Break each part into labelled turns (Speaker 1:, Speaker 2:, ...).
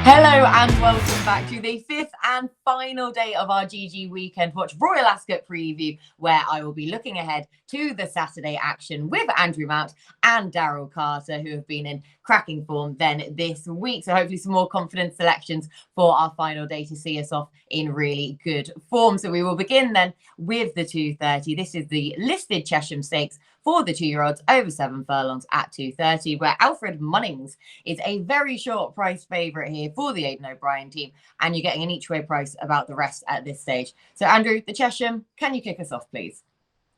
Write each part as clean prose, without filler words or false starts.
Speaker 1: Hello and welcome back to the fifth and final day of our GG Weekend Watch Royal Ascot preview, where I will be looking ahead to the Saturday action with Andrew Mount and Daryl Carter, who have been in cracking form then this week. So hopefully some more confident selections for our final day to see us off in really good form. So we will begin then with the 2:30. This is the listed Chesham Stakes for the 2-year-olds over 7 furlongs at 2:30, where Alfred Munnings is a very short price favourite here for the Aidan O'Brien team, and you're getting an each way price about the rest at this stage. So Andrew, the Chesham, can you kick us off, please?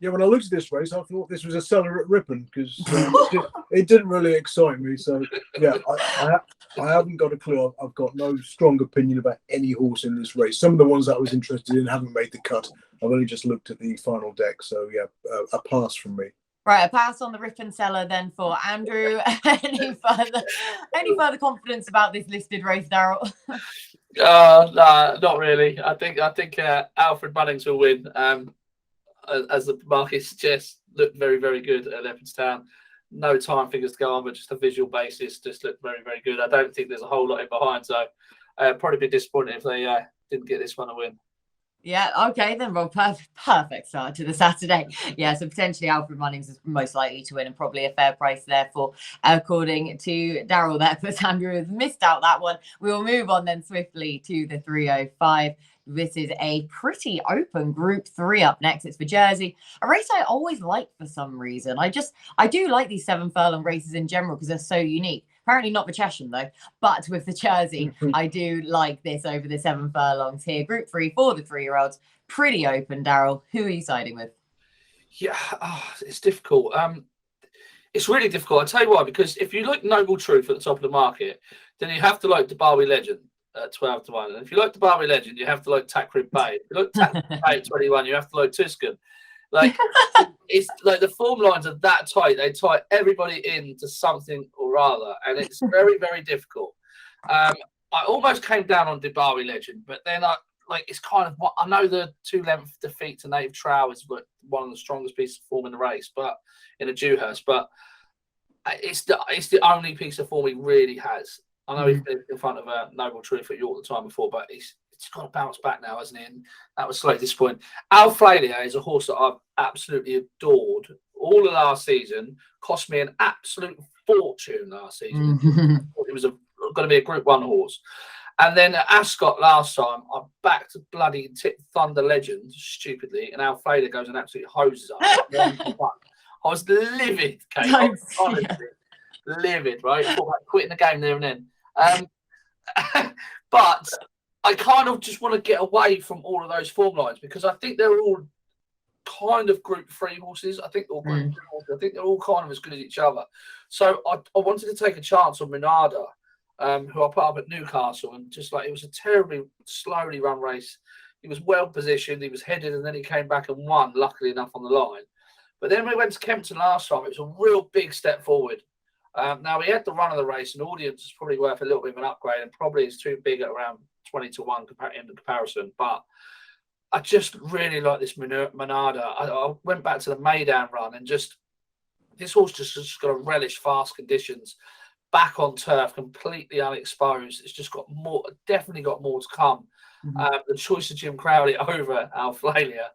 Speaker 2: Yeah, when I looked at this race, I thought this was a seller at Ripon because it didn't really excite me. So yeah, I haven't got a clue. I've got no strong opinion about any horse in this race. Some of the ones that I was interested in haven't made the cut. I've only just looked at the final deck, so yeah, a pass from me.
Speaker 1: Right, a pass on the Ripon seller then for Andrew. Any further confidence about this listed race, Daryl?
Speaker 3: No, not really. I think Alfred Munnings will win. As the market suggests, looked very, very good at Leopardstown. No time figures to go on, but just a visual basis, just looked very, very good. I don't think there's a whole lot in behind, so probably be disappointed if they didn't get this one a win.
Speaker 1: Yeah, okay, then well, perfect start to the Saturday. Yeah, so potentially Alfred Munnings is most likely to win and probably a fair price, therefore, according to Daryl there. But Andrew has missed out that one. We will move on then swiftly to the 3:05. This is a pretty open Group 3 up next. It's for Jersey, a race I always like for some reason. I do like these 7 furlong races in general because they're so unique. Apparently not the Chesham though, but with the Jersey, I do like this over the 7 furlongs here. Group 3 for the 3-year-olds, pretty open. Daryl, who are you siding with?
Speaker 3: Yeah, it's difficult. It's really difficult. I'll tell you why, because if you like Noble Truth at the top of the market, then you have to like Dubawi Legend at 12 to 1. And if you like Dubawi Legend, you have to like Takrib Bay. If you like Takrib Bay at 21, you have to like Tuscan. Like, it's like the form lines are that tight. They tie everybody into something or other, and it's very, very difficult. I almost came down on Dubawi Legend, but then it's kind of what I know the 2-length defeat to Native Trow is one of the strongest pieces of form in the race, but in a Dewhurst, but it's the only piece of form he really has. I know he's been in front of a Noble Truth at York the time before, but he's got to bounce back now, hasn't he? And that was slightly disappointing. Al-Flaylia is a horse that I've absolutely adored all of last season. Cost me an absolute fortune last season. It was going to be a Group 1 horse. And then at Ascot last time, I backed bloody Tip Thunder Legend, stupidly, and Al-Flaylia goes and absolutely hoses up. I was livid, Kate. Honestly, livid, right? I thought about quitting the game there and then. But I kind of just want to get away from all of those form lines because I think they're all kind of Group 3 horses. I think they're all Group 2 horses. I think they're all kind of as good as each other. So I wanted to take a chance on MONAADAH, who I put up at Newcastle, and just like it was a terribly slowly run race. He was well positioned, he was headed, and then he came back and won, luckily enough, on the line. But then we went to Kempton last time. It was a real big step forward. Now, he had the run of the race, and audience is probably worth a little bit of an upgrade, and probably is too big at around 20 to 1 in the comparison. But I just really like this MONAADAH. I went back to the Maidan run, and just this horse just got to relish fast conditions, back on turf, completely unexposed. It's just got more, definitely got more to come. The choice of Jim Crowley over Al-Flaylia.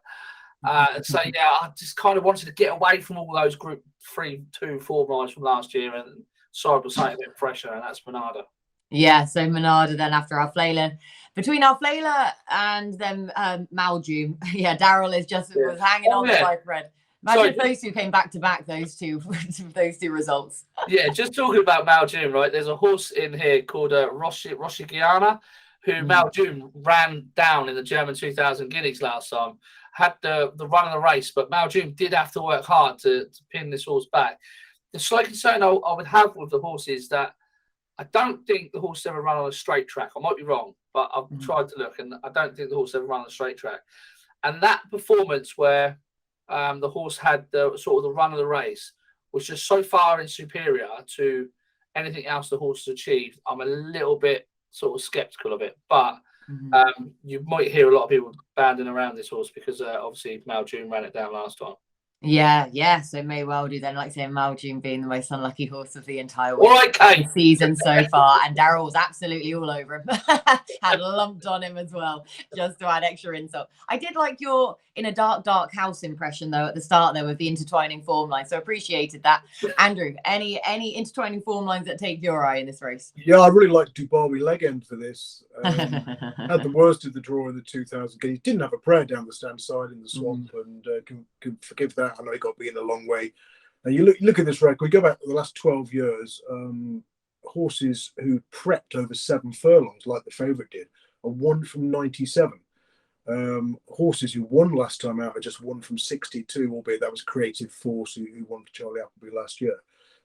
Speaker 3: And so, yeah, I just kind of wanted to get away from all those Group 3, 2, 4 lines from last year and side with something a bit fresher, and that's MONAADAH.
Speaker 1: Yeah, so MONAADAH then after Al-Flaylia. Between Al-Flaylia and then Maljoom, yeah, Daryl was hanging on by a thread. Imagine if those two came back to back, those two results.
Speaker 3: Yeah, just talking about Maljoom, right? There's a horse in here called Roshigiana, who Maljoom ran down in the German 2000 Guineas last time. Had the run of the race, but Maljoom did have to work hard to pin this horse back. The slight concern I would have with the horse is that I don't think the horse ever run on a straight track. I might be wrong, but I've tried to look, and I don't think the horse ever run on a straight track. And that performance where the horse had the sort of the run of the race was just so far and superior to anything else the horse has achieved. I'm a little bit sort of skeptical of it, but you might hear a lot of people banding around this horse because obviously Maljoom ran it down last time.
Speaker 1: Yeah. So may well do then. Like saying Maljune being the most unlucky horse of the entire
Speaker 3: All right, Kate.
Speaker 1: season so far, and Daryl was absolutely all over him. Had lumped on him as well, just to add extra insult. I did like your in a dark house impression though at the start there with the intertwining form lines, so appreciated that. Andrew, any intertwining form lines that take your eye in this race?
Speaker 2: Yeah, I really like Dubawi leg end for this. Had the worst of the draw in the 2000. He didn't have a prayer down the stand side in the swamp, and can forgive that. I know he got beaten a long way. And you look at this record. We go back to the last 12 years. Horses who prepped over 7 furlongs, like the favourite did, are 1 from 97. Horses who won last time out are just 1 from 62, albeit that was Creative Force who won for Charlie Appleby last year.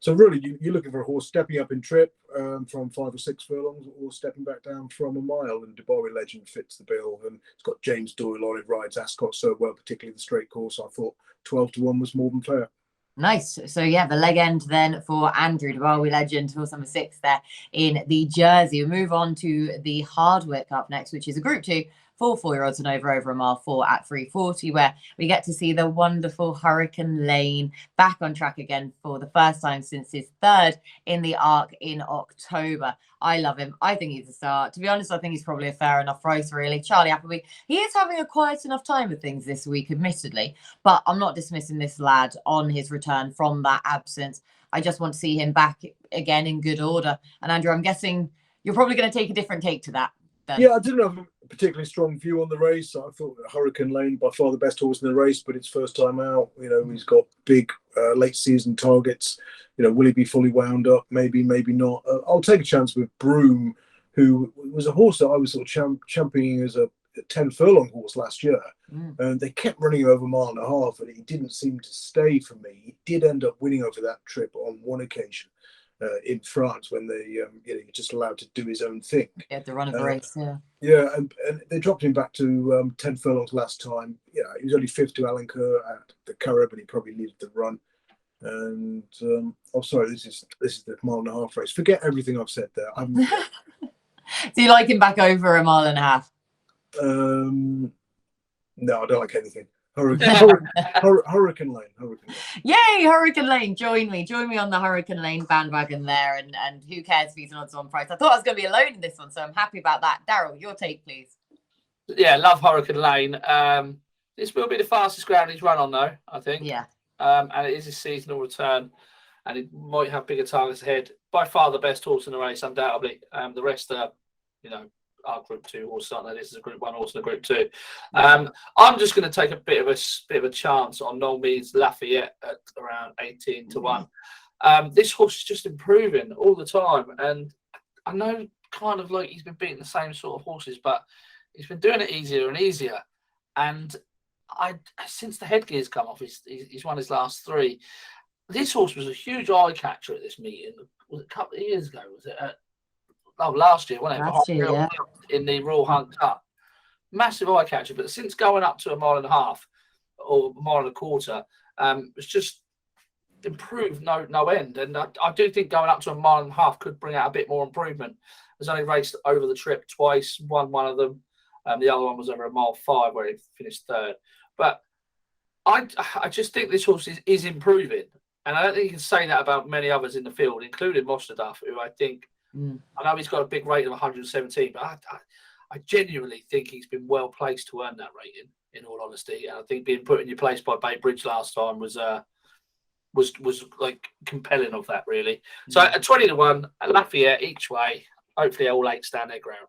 Speaker 2: So really, you're looking for a horse stepping up in trip from 5 or 6 furlongs, or stepping back down from a mile. And Dubawi Legend fits the bill, and it's got James Doyle on it. Rides Ascot so well, particularly the straight course. I thought 12-1 was more than fair.
Speaker 1: Nice. So yeah, the leg end then for Andrew, Dubawi Legend, horse number 6 there in the jersey. We move on to the Hardwick up next, which is a Group 2 for 4-year-olds and over a mile 4 at 3:40, where we get to see the wonderful Hurricane Lane back on track again for the first time since his 3rd in the Arc in October. I love him. I think he's a star. To be honest, I think he's probably a fair enough price, really. Charlie Appleby, he is having a quiet enough time with things this week, admittedly, but I'm not dismissing this lad on his return from that absence. I just want to see him back again in good order. And Andrew, I'm guessing you're probably going to take a different take to that then.
Speaker 2: Yeah, I didn't have a particularly strong view on the race. I thought Hurricane Lane by far the best horse in the race, but it's first time out. You know, he's got big late season targets. You know, will he be fully wound up? Maybe, maybe not. I'll take a chance with Broom, who was a horse that I was sort of championing as a 10 furlong horse last year. And they kept running over 1.5 miles, and he didn't seem to stay for me. He did end up winning over that trip on one occasion in France, when they you're just allowed to do his own thing.
Speaker 1: At the run of the race, yeah.
Speaker 2: Yeah, and they dropped him back to 10 furlongs last time. Yeah, he was only 5th to Alan Kerr at the Curragh, but he probably needed the run. And oh, sorry, this is the 1.5 mile race. Forget everything I've said there.
Speaker 1: Do you like him back over 1.5 miles?
Speaker 2: No, I don't like anything. Hurricane Lane.
Speaker 1: Yay, Hurricane Lane. Join me on the Hurricane Lane bandwagon there. And who cares if he's an odds-on price? I thought I was going to be alone in this one, so I'm happy about that. Daryl, your take, please.
Speaker 3: Yeah, love Hurricane Lane. This will be the fastest ground he's run on, though, I think.
Speaker 1: Yeah.
Speaker 3: And it is his seasonal return, and he might have bigger targets ahead. By far the best horse in the race, undoubtedly. The rest are, our Group 2 horse, aren't they? This is a Group 1 horse and a Group 2. I'm just going to take a bit of a chance on Nolmead's Lafayette at around 18-1. This horse is just improving all the time, and I know kind of like he's been beating the same sort of horses, but he's been doing it easier and easier. And since the headgear's come off, he's won his last 3. This horse was a huge eye catcher at this meeting. Was it a couple of years ago? Was it last year, wasn't it?
Speaker 1: Last year, yeah.
Speaker 3: In the Royal Hunt Cup. Massive eye catcher, but since going up to 1.5 miles or 1.25 miles, it's just improved no end. And I do think going up to 1.5 miles could bring out a bit more improvement. There's only raced over the trip twice, won one of them. The other one was over 1.5 miles where he finished 3rd. But I just think this horse is improving. And I don't think you can say that about many others in the field, including Monaadahj, who I think, I know he's got a big rating of 117, but I genuinely think he's been well placed to earn that rating, in all honesty. And I think being put in your place by Bay Bridge last time was like compelling of that, really. So at 20-1, Lafayette each way, hopefully all 8 stand their ground.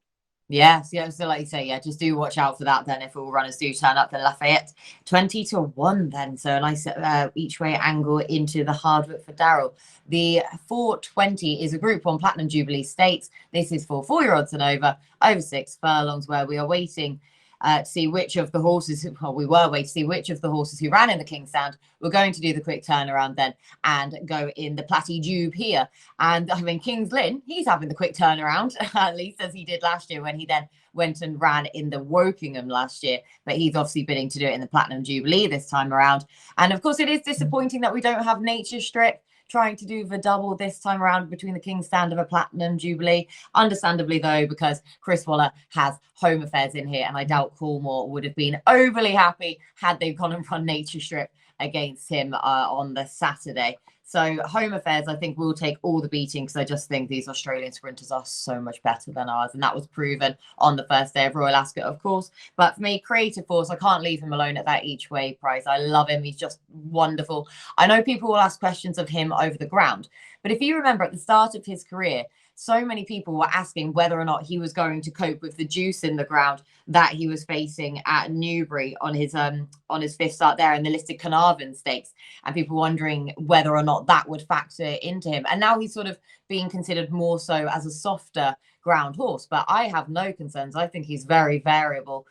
Speaker 1: Yes, yeah. So like you say, yeah, just do watch out for that then. If all runners do turn up, then Lafayette 20-1 then. So a nice each way angle into the Hardwick for Daryl. The 4:20 is a Group 1 Platinum Jubilee Stakes. This is for 4-year-olds and over 6 furlongs, where we are waiting to see which of the horses, we were waiting to see which of the horses who ran in the King's Stand were going to do the quick turnaround then and go in the Platy Jube here. And I mean, King's Lynn, he's having the quick turnaround, at least as he did last year when he then went and ran in the Wokingham last year. But he's obviously bidding to do it in the Platinum Jubilee this time around. And of course, it is disappointing that we don't have Nature Strip trying to do the double this time around between the King's Stand of a Platinum Jubilee. Understandably, though, because Chris Waller has home affairs in here, and I doubt Coolmore would have been overly happy had they gone and run Nature Strip against him on the Saturday. So Home Affairs, I think, will take all the beating because I just think these Australian sprinters are so much better than ours. And that was proven on the first day of Royal Ascot, of course. But for me, Creative Force, I can't leave him alone at that each way price. I love him. He's just wonderful. I know people will ask questions of him over the ground. But if you remember at the start of his career, so many people were asking whether or not he was going to cope with the juice in the ground that he was facing at Newbury on his fifth start there in the listed Carnarvon Stakes, and people wondering whether or not that would factor into him. And now he's sort of being considered more so as a softer ground horse, but I have no concerns. I think he's very variable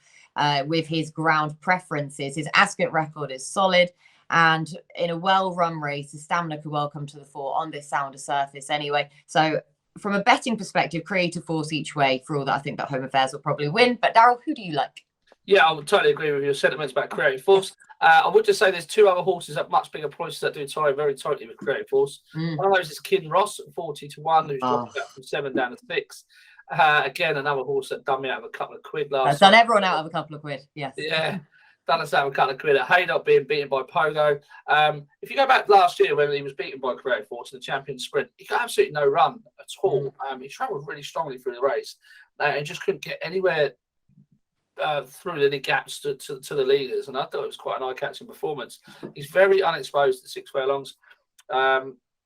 Speaker 1: with his ground preferences. His Ascot record is solid. And in a well-run race, the stamina could well come to the fore on this sounder surface anyway. So from a betting perspective, Creative Force each way for all that. I think that Home Affairs will probably win. But Daryl, who do you like?
Speaker 3: Yeah, I would totally agree with your sentiments about Creative Force. I would just say there's two other horses at much bigger prices that do tie very tightly with Creative Force. One of those is Kinross at 40-1, who's dropped out from 7 down to 6. Again, another horse that done me out of a couple of quid last
Speaker 1: That's done everyone out of a couple of quid, yes.
Speaker 3: Yeah, done us out of a couple of quid at Haydock, being beaten by Pogo. If you go back last year when he was beaten by Creative Force in the Champion Sprint, he got absolutely no run at all. He travelled really strongly through the race and just couldn't get anywhere through any gaps to the leaders. And I thought it was quite an eye-catching performance. He's very unexposed at 6 furlongs.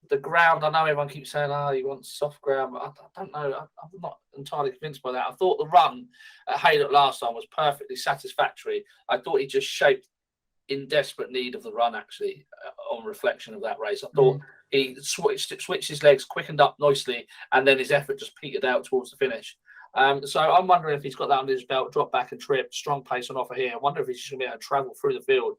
Speaker 3: The ground, I know everyone keeps saying, he wants soft ground, but I don't know. I'm not entirely convinced by that. I thought the run at Haydock last time was perfectly satisfactory. I thought he just shaped in desperate need of the run, actually, on reflection of that race. I thought he switched his legs, quickened up nicely, and then his effort just petered out towards the finish. So I'm wondering if he's got that under his belt, drop back and trip, strong pace on offer here. I wonder if he's just going to be able to travel through the field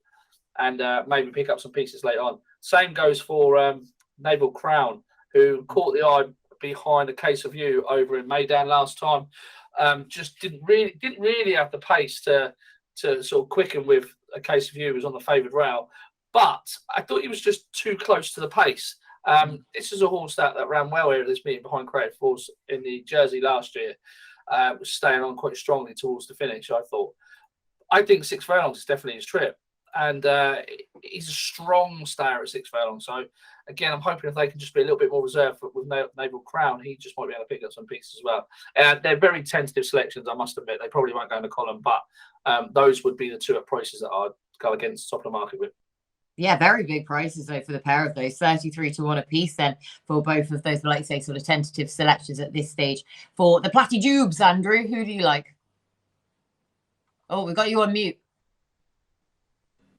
Speaker 3: and maybe pick up some pieces later on. Same goes for Naval Crown, who caught the eye behind A Case of You over in Monaadahj last time. Just didn't really have the pace to sort of quicken with A Case of You, was on the favoured rail. But I thought he was just too close to the pace. This is a horse that ran well here at this meeting behind Creative Force in the Jersey last year. Was staying on quite strongly towards the finish, I thought. I think 6 furlongs is definitely his trip. And he's a strong stayer at 6 furlongs. So, again, I'm hoping if they can just be a little bit more reserved with Naval Crown, he just might be able to pick up some pieces as well. They're very tentative selections, I must admit. They probably won't go in the column, but those would be the two at prices that I'd go against the top of the market with.
Speaker 1: Yeah, very big prices though for the pair of those, 33-1 a piece then for both of those, like you say, sort of tentative selections at this stage. For the Platinum Jubilee, Andrew, who do you like? Oh, we've got you on mute.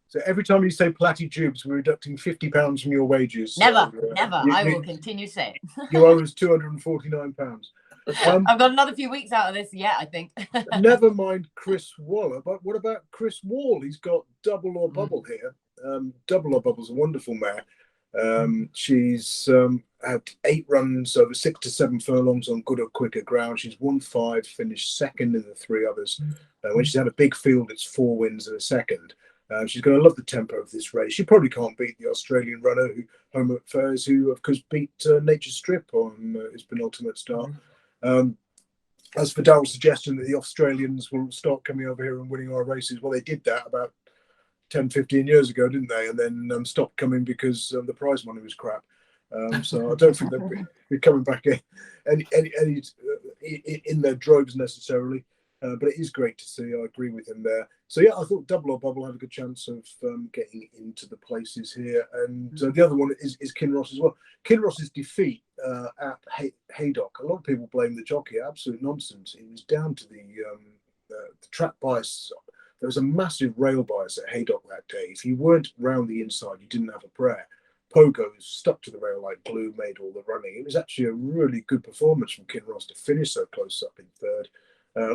Speaker 2: So every time you say Platy Jubes, we're deducting £50 from your wages.
Speaker 1: Never,
Speaker 2: so,
Speaker 1: never. I will continue to say it.
Speaker 2: You owe us £249.
Speaker 1: I've got another few weeks out of this yet, I think.
Speaker 2: Never mind Chris Waller, but what about Chris Wall? He's got Double or Bubble here. Double or Bubble's a wonderful mare. She's had 8 runs over 6 to 7 furlongs on good or quicker ground. She's won 5, finished second in the 3 others. When she's had a big field, it's 4 wins and a second. She's going to love the tempo of this race. She probably can't beat the Australian runner, Home Affairs, who of course beat Nature's Strip on his penultimate start. As for Daryl's suggestion that the Australians will start coming over here and winning our races, well, they did that about 10, 15 years ago, didn't they? And then stopped coming because the prize money was crap. So I don't think they'll be coming back in their droves necessarily. But it is great to see. I agree with him there. So, yeah, I thought Double or Bubble had a good chance of getting into the places here. And the other one is Kinross as well. Kinross's defeat at Haydock, a lot of people blame the jockey. Absolute nonsense. It was down to the track bias. There was a massive rail bias at Haydock that day. If you weren't round the inside, you didn't have a prayer. Pogo stuck to the rail like glue, made all the running. It was actually a really good performance from Kinross to finish so close up in third.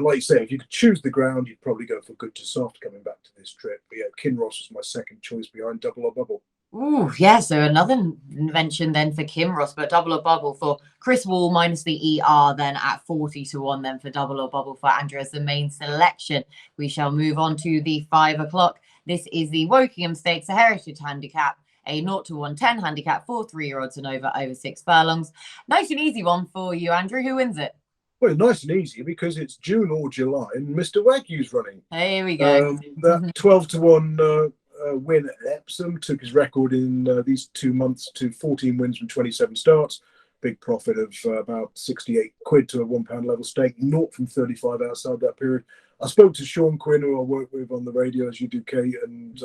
Speaker 2: Like you say, if you could choose the ground, you'd probably go for good to soft coming back to this trip. But yeah, Kinross was my second choice behind Double or Bubble.
Speaker 1: Ooh, yeah, so another invention then for Kinross, but Double or Bubble for Chris Wall minus the ER then at 40-1 then for Double or Bubble for Andrew as the main selection. We shall move on to the 5 o'clock. This is the Wokingham Stakes, a heritage handicap, a 0-110 handicap for 3-year-olds and over 6 furlongs. Nice and easy one for you, Andrew. Who wins it?
Speaker 2: Well, nice and easy because it's June or July and Mr. Wagyu's running.
Speaker 1: Here we go.
Speaker 2: That 12-1 win at Epsom, took his record in these 2 months to 14 wins from 27 starts. Big profit of about 68 quid to a £1 level stake, 0 from 35 outside that period. I spoke to Sean Quinn, who I work with on the radio, as you do, Kate, and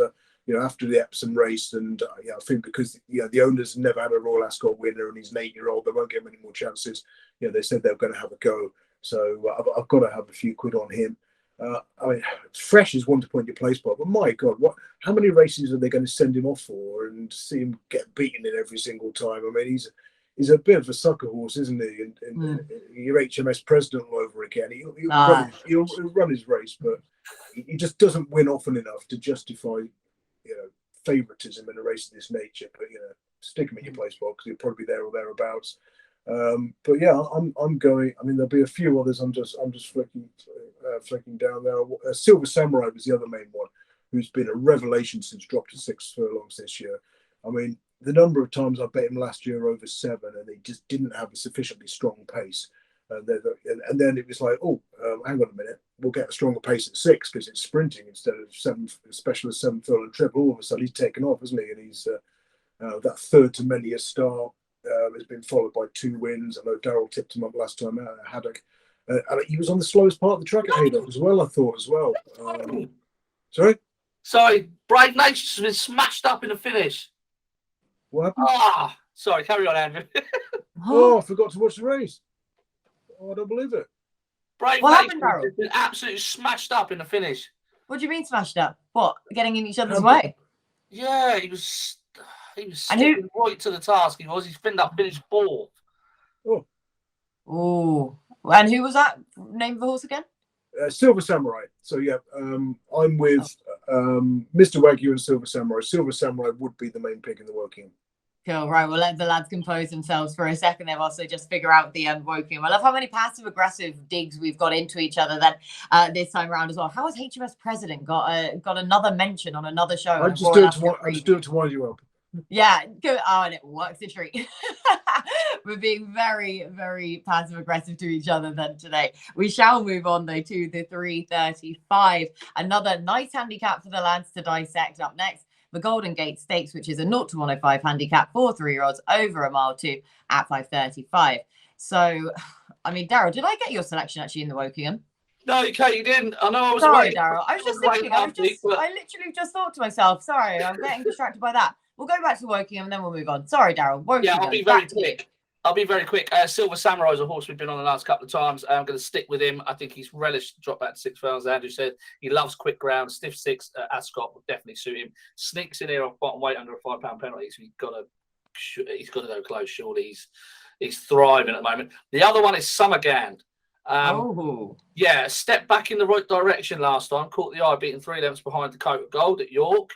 Speaker 2: after the Epsom race, and I think because the owners never had a Royal Ascot winner, and he's an 8-year-old, they won't get many more chances. They said they were going to have a go, so I've got to have a few quid on him. I mean, fresh is one to point your place, but my God, how many races are they going to send him off for and see him get beaten in every single time? I mean, he's a bit of a sucker horse, isn't he? And your HMS president all over again. He'll run his race, but he just doesn't win often enough to justify, favouritism in a race of this nature. But stick him in your place box. He'll probably be there or thereabouts. But yeah, I'm going. I mean, there'll be a few others. I'm just flicking down there. Silver Samurai was the other main one, who's been a revelation since dropped to 6 furlongs this year. I mean, the number of times I bet him last year over 7, and he just didn't have a sufficiently strong pace. And then it was like, hang on a minute, we'll get a stronger pace at 6 because it's sprinting instead of 7, specialist 7 furlong triple. All of a sudden, he's taken off, isn't he? And he's that third to many a star has been followed by 2 wins. I know Daryl tipped him up last time out at Haddock. And he was on the slowest part of the track at Haydock as well, I thought, as well.
Speaker 3: Sorry, Brave Nation's been smashed up in the finish.
Speaker 2: What happened?
Speaker 3: Sorry, carry on, Andrew.
Speaker 2: I forgot to watch the race. I don't believe it.
Speaker 3: Brave Nation's been absolutely smashed up in the finish.
Speaker 1: What do you mean smashed up? What? Getting in each other's way?
Speaker 3: Yeah, he was sticking right to the task. He's finished 4th.
Speaker 1: Oh. And who was that? Name of the horse again?
Speaker 2: Silver Samurai. So yeah, I'm with Mr. Wagyu and Silver Samurai. Silver Samurai would be the main pick in the Woking.
Speaker 1: Cool. Right. We'll let the lads compose themselves for a second. They've also just figure out the Woking. I love how many passive aggressive digs we've got into each other then this time around as well. How has HMS President got another mention on another show?
Speaker 2: I just do it to wind you up.
Speaker 1: Yeah, good. Oh, and it works a treat. We're being very, very passive aggressive to each other then today. We shall move on though to the 3:35. Another nice handicap for the lads to dissect up next. The Golden Gate Stakes, which is a 0 to 105 handicap for 3-year-olds over a mile 2 at 5:35. So, I mean, Daryl, did I get your selection actually in the Wokingham?
Speaker 3: No, Kate, you didn't. I know I was
Speaker 1: sorry,
Speaker 3: waiting.
Speaker 1: Daryl. I was just thinking. I literally just thought to myself, sorry, I'm getting distracted by that. We'll go back to Wokingham and then we'll move on. Sorry, Daryl.
Speaker 3: Yeah, I'll be very quick. Silver Samurai is a horse we've been on the last couple of times. I'm going to stick with him. I think he's relished to drop back to 6 furlongs. Andrew said he loves quick ground. Stiff 6 at Ascot will definitely suit him. Sneaks in here off bottom weight under a £5 penalty, so he's got to go close. Surely he's thriving at the moment. The other one is Summerghand. Yeah, step back in the right direction last time. Caught the eye, beating 3 lengths behind the coat of gold at York.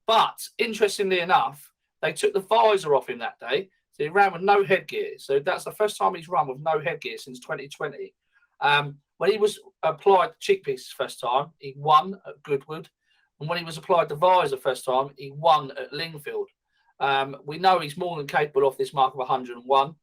Speaker 3: But interestingly enough, they took the visor off him that day. So he ran with no headgear. So that's the first time he's run with no headgear since 2020. When he was applied the cheek pieces first time, he won at Goodwood. And when he was applied the visor first time, he won at Lingfield. We know he's more than capable of this mark of 101.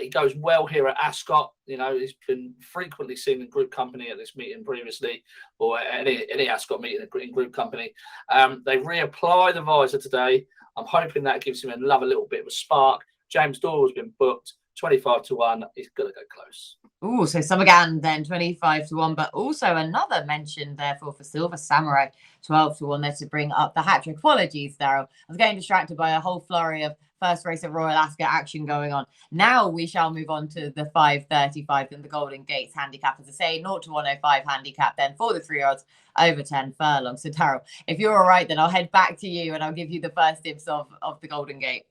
Speaker 3: He goes well here at Ascot. He's been frequently seen in group company at this meeting previously, or any Ascot meeting in group company. They reapply the visor today. I'm hoping that gives him another little bit of a spark. James Doyle has been booked 25 to 1. He's going to go close.
Speaker 1: Oh, so Summerghand then 25 to 1, but also another mention therefore for Silver Samurai 12 to 1 there to bring up the hat trick. Apologies, Daryl. I was getting distracted by a whole flurry of first race of Royal Ascot action going on. Now we shall move on to the 5:35 and the Golden Gates handicap. As I say, 0 to 105 handicap then for the 3-year-olds over 10 furlongs. So Daryl, if you're all right, then I'll head back to you and I'll give you the first dibs of the Golden Gate.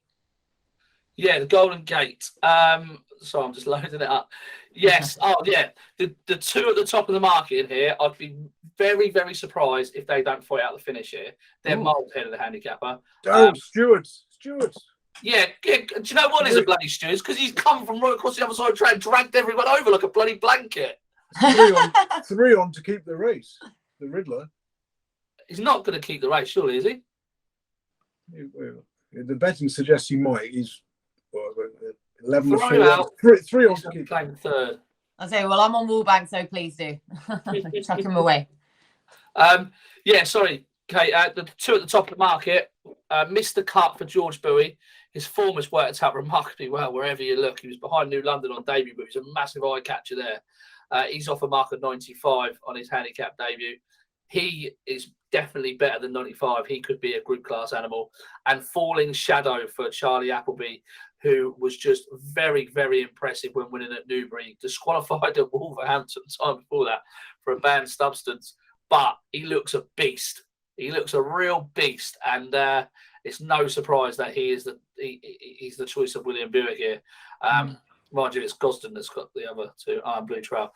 Speaker 3: Yeah, the Golden Gate. So I'm just loading it up. Yes. The 2 at the top of the market in here, I'd be very, very surprised if they don't fight out the finish here. They're miles ahead of the handicapper.
Speaker 2: Stewards.
Speaker 3: Yeah. Do you know what is a bloody Stewards? Because he's come from right across the other side of the track, dragged everyone over like a bloody blanket.
Speaker 2: 3 on to keep the race. The Riddler.
Speaker 3: He's not going to keep the race, surely, is he?
Speaker 2: The betting suggests he might. He's 11 to
Speaker 3: 4.
Speaker 2: 3 on to keep
Speaker 3: playing third.
Speaker 1: I say, well, I'm on Wallbank, so please do. Chuck him away.
Speaker 3: Sorry. Okay, the two at the top of the market, Mr. Cut for George Bowie. His form has worked out remarkably well wherever you look. He was behind New London on debut, but he's a massive eye catcher there. He's off a mark of 95 on his handicap debut. He is definitely better than 95. He could be a group class animal. And Falling Shadow for Charlie Appleby, who was just very, very impressive when winning at Newbury. Disqualified at Wolverhampton time before that for a banned substance. But he looks a beast. He looks a real beast. And it's no surprise that he's the choice of William Buick here. Mind you, it's Gosden that's got the other two, Iron Blue Trail.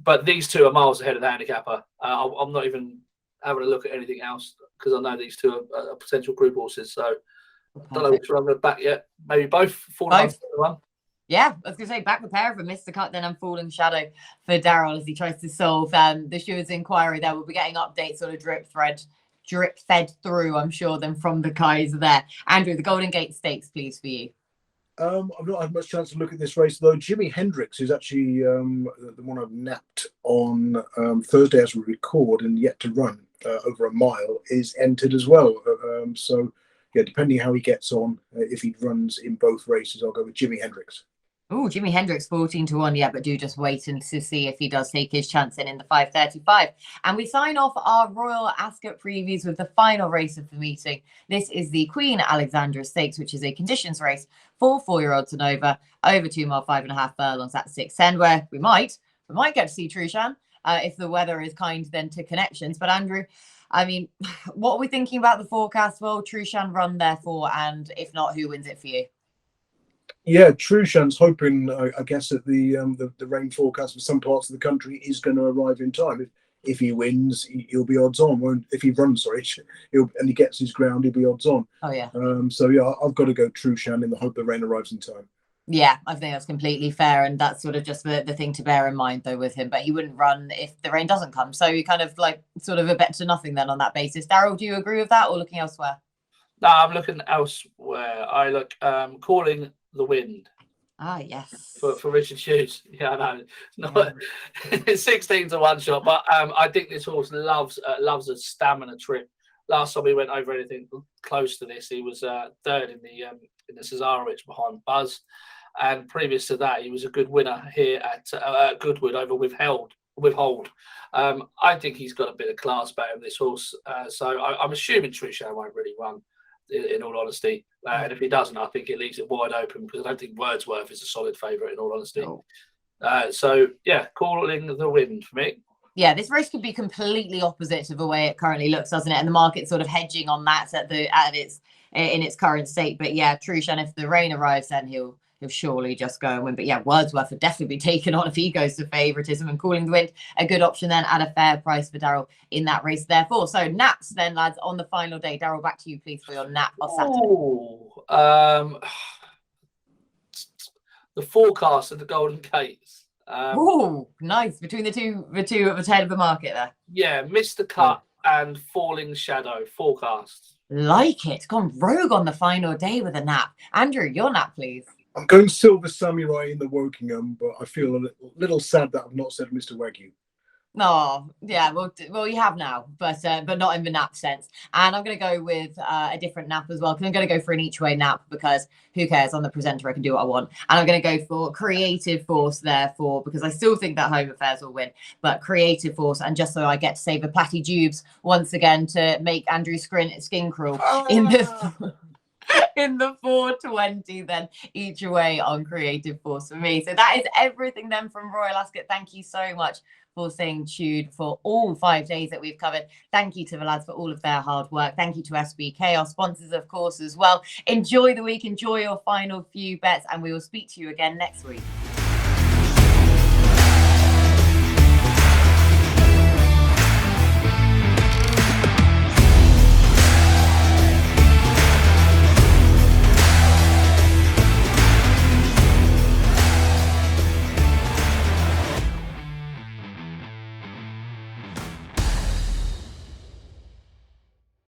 Speaker 3: But these two are miles ahead of the handicapper. I'm not even having a look at anything else because I know these two are potential group horses. So I don't know which one I'm going to back yet. Maybe both. Both. One.
Speaker 1: Yeah, I was going to say back the pair of them, Mr. Cut then and Falling Shadow for Daryl as he tries to solve the Stewards' inquiry there. We'll be getting updates sort of drip fed through, I'm sure, then from the guys there. Andrew, the Golden Gate Stakes, please, for you.
Speaker 2: I've not had much chance to look at this race, though. Jimi Hendrix, who's actually the one I've napped on Thursday as we record and yet to run over a mile, is entered as well. So, yeah, depending how he gets on, if he runs in both races, I'll go with Jimi Hendrix.
Speaker 1: Oh, Jimi Hendrix 14-1, yeah, but do just wait and to see if he does take his chance in the 5:35. And we sign off our Royal Ascot previews with the final race of the meeting. This is the Queen Alexandra Stakes, which is a conditions race for 4-year-olds and over 2 mile, 5.5 furlongs at 6:10, where we might get to see TRUESHAN if the weather is kind then to connections. But Andrew, I mean, what are we thinking about the forecast? Will TRUESHAN run therefore? And if not, who wins it for you?
Speaker 2: Yeah, TRUESHAN's hoping, I guess, that the rain forecast for some parts of the country is going to arrive in time. If he wins, he'll be odds on. If he runs, sorry, and he gets his ground, he'll be odds on.
Speaker 1: Oh yeah.
Speaker 2: So yeah, I've got to go TRUESHAN in the hope the rain arrives in time.
Speaker 1: Yeah, I think that's completely fair, and that's sort of just the thing to bear in mind though with him. But he wouldn't run if the rain doesn't come. So you kind of like sort of a bet to nothing then on that basis. Daryl, do you agree with that, or looking elsewhere?
Speaker 3: No, I'm looking elsewhere. I look Calling the Wind.
Speaker 1: Ah, yes.
Speaker 3: For Richard Hughes. Yeah, I know. It's 16 to 1 shot, but I think this horse loves a stamina trip. Last time he went over anything close to this, he was third in the Cesarewitch behind Buzz, and previous to that, he was a good winner here at Goodwood over Withhold. I think he's got a bit of class about him, this horse. So I'm assuming TRUESHAN won't really run. In all honesty, and if he doesn't, I think it leaves it wide open because I don't think Wordsworth is a solid favourite in all honesty. No. So yeah, Calling the Wind for me.
Speaker 1: Yeah, this race could be completely opposite of the way it currently looks, doesn't it? And the market's sort of hedging on that in its current state. But yeah, TRUESHAN, if the rain arrives, then he'll surely just go and win. But yeah, Wordsworth would definitely be taken on if he goes to favouritism, and Calling the Wind, a good option then at a fair price for Daryl in that race therefore. So naps then, lads, on the final day. Daryl, back to you please for your nap of Saturday.
Speaker 3: The forecast of the Golden Gates.
Speaker 1: Oh, nice. Between the two at the tail of the market there.
Speaker 3: Yeah, Mr. Cut and Falling Shadow forecast.
Speaker 1: Like it. Gone rogue on the final day with a nap. Andrew, your nap please.
Speaker 2: I'm going Silver Samurai in the Wokingham, but I feel a little sad that I've not said Mr. Wagyu.
Speaker 1: Oh, yeah, well, you have now, but not in the nap sense. And I'm going to go with a different nap as well, because I'm going to go for an each-way nap, because who cares? I'm the presenter, I can do what I want. And I'm going to go for Creative Force, therefore, because I still think that Home Affairs will win, but Creative Force, and just so I get to save the Platty Jubes once again to make Andrew skin crawl in the... in the 420 then each way on Creative Force for me. So that is everything then from Royal Ascot. Thank you so much for staying tuned for all 5 days that we've covered. Thank you to the lads for all of their hard work. Thank you to SBK, our sponsors, of course, as well. Enjoy the week, enjoy your final few bets, and we will speak to you again next week.